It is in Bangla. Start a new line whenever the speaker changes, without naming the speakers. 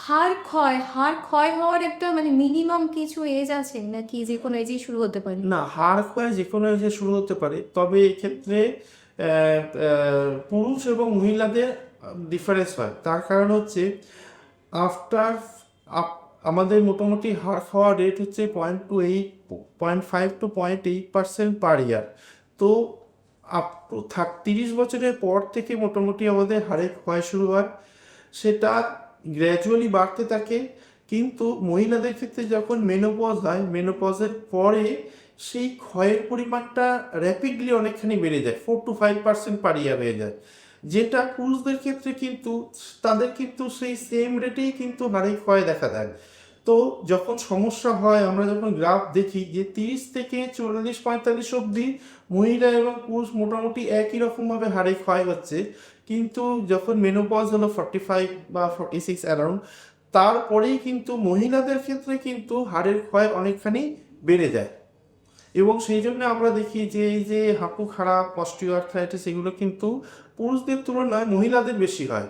হাড় ক্ষয় হওয়ার একটা মানে মিনিমাম কিছু এজ আছে নাকি যে কোনো এজেই শুরু হতে পারে?
না, হাড় ক্ষয় যে কোনো এজে শুরু হতে পারে, তবে এক্ষেত্রে পুরুষ এবং মহিলাদের ডিফারেন্স হয়। তার কারণ হচ্ছে আফটার আমাদের মোটামুটি হাড় খাওয়ার রেট হচ্ছে 0.5 to 0.8% পার ইয়ার। তো আপ 30 বছরের পর থেকে মোটামুটি আমাদের হাড়ের ক্ষয় শুরু হয়, সেটা গ্র্যাজুয়ালি বাড়তে থাকে। কিন্তু মহিলাদের ক্ষেত্রে যখন মেনোপজ হয়, মেনোপজের পরে সেই ক্ষয়ের পরিমাণটা র্যাপিডলি অনেকখানি বেড়ে যায়, 4 to 5% পার ইয়ার হয়ে যায়। যেটা পুরুষদের ক্ষেত্রে কিন্তু তাদের কিন্তু সেই সেম রেটেই কিন্তু হাড়ের ক্ষয় দেখা দেয়। তো যখন সমস্যা হয়, আমরা যখন গ্রাফ দেখি যে 30 থেকে 40 45 অবধি মহিলা এবং পুরুষ মোটামুটি একই রকমভাবে হাড়ে ক্ষয় হচ্ছে। কিন্তু যখন মেনোপজ হলো 45 বা 46 অ্যারাউন্ড, তারপরেই কিন্তু মহিলাদের ক্ষেত্রে কিন্তু হাড়ের ক্ষয় অনেকখানি বেড়ে যায়। এবং সেই জন্য আমরা দেখি যে এই যে হাঁটু খারাপ, অস্টিওআর্থ্রাইটিস, এগুলো কিন্তু পুরুষদের তুলনায় মহিলাদের বেশি হয়।